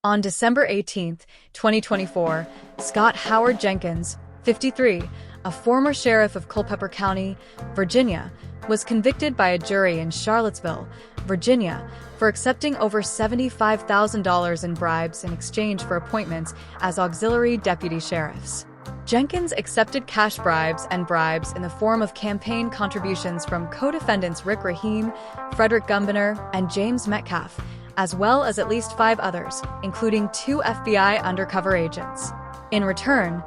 On December 18, 2024, Scott Howard Jenkins, 53, a former sheriff of Culpeper County, Virginia, was convicted by a jury in Charlottesville, Virginia, for accepting over $75,000 in bribes in exchange for appointments as auxiliary deputy sheriffs. Jenkins accepted cash bribes and bribes in the form of campaign contributions from co-defendants Rick Rahim, Fredric Gumbinner, and James Metcalf, as well as at least 5 others, including 2 FBI undercover agents. In return,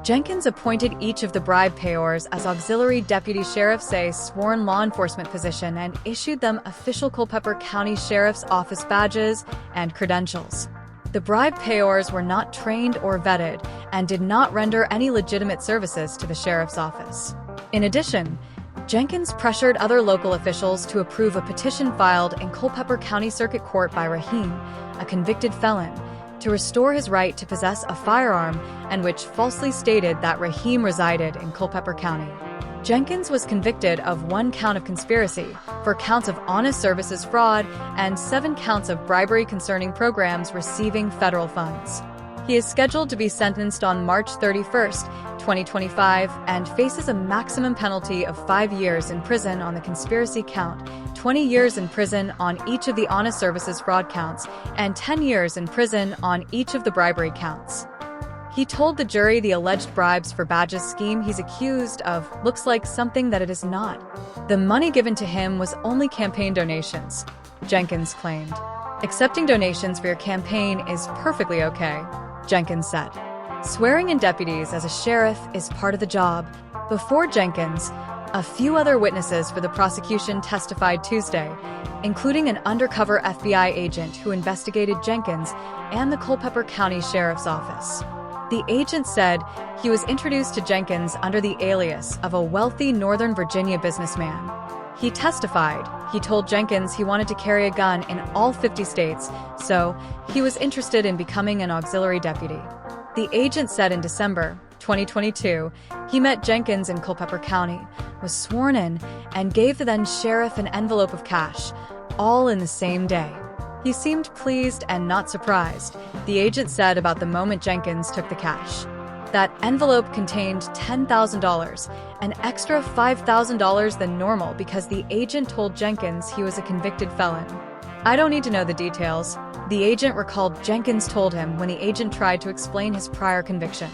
Jenkins appointed each of the bribe payors as auxiliary deputy sheriffs, a sworn law enforcement position, and issued them official Culpeper County Sheriff's Office badges and credentials. The bribe payors were not trained or vetted and did not render any legitimate services to the sheriff's office. In addition, Jenkins pressured other local officials to approve a petition filed in Culpeper County Circuit Court by Rahim, a convicted felon, to restore his right to possess a firearm, and which falsely stated that Rahim resided in Culpeper County. Jenkins was convicted of 1 count of conspiracy, 4 counts of honest services fraud, and 7 counts of bribery concerning programs receiving federal funds. He is scheduled to be sentenced on March 31, 2025, and faces a maximum penalty of 5 years in prison on the conspiracy count, 20 years in prison on each of the honest services fraud counts, and 10 years in prison on each of the bribery counts. He told the jury the alleged bribes for badges scheme he's accused of looks like something that it is not. The money given to him was only campaign donations, Jenkins claimed. Accepting donations for your campaign is perfectly okay, Jenkins said. Swearing in deputies as a sheriff is part of the job. Before Jenkins, a few other witnesses for the prosecution testified Tuesday, including an undercover FBI agent who investigated Jenkins and the Culpeper County Sheriff's Office. The agent said he was introduced to Jenkins under the alias of a wealthy Northern Virginia businessman. He testified he told Jenkins he wanted to carry a gun in all 50 states, so he was interested in becoming an auxiliary deputy. The agent said in December 2022, he met Jenkins in Culpeper County, was sworn in, and gave the then sheriff an envelope of cash, all in the same day. He seemed pleased and not surprised, the agent said about the moment Jenkins took the cash. That envelope contained $10,000, an extra $5,000 than normal because the agent told Jenkins he was a convicted felon. I don't need to know the details, the agent recalled Jenkins told him when the agent tried to explain his prior conviction.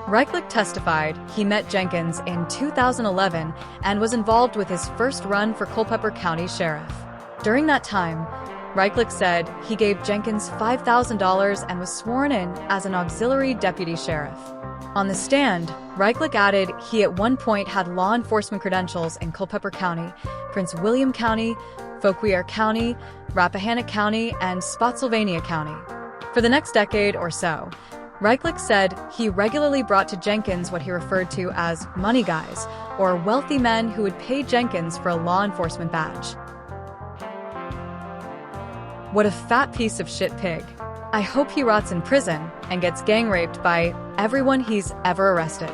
Reichlich testified he met Jenkins in 2011 and was involved with his first run for Culpeper County Sheriff. During that time, Reichlich said he gave Jenkins $5,000 and was sworn in as an auxiliary deputy sheriff. On the stand, Reichlich added he at one point had law enforcement credentials in Culpeper County, Prince William County, Fauquier County, Rappahannock County, and Spotsylvania County. For the next decade or so, Reichlich said he regularly brought to Jenkins what he referred to as money guys, or wealthy men who would pay Jenkins for a law enforcement badge. What a fat piece of shit pig. I hope he rots in prison and gets gang raped by everyone he's ever arrested.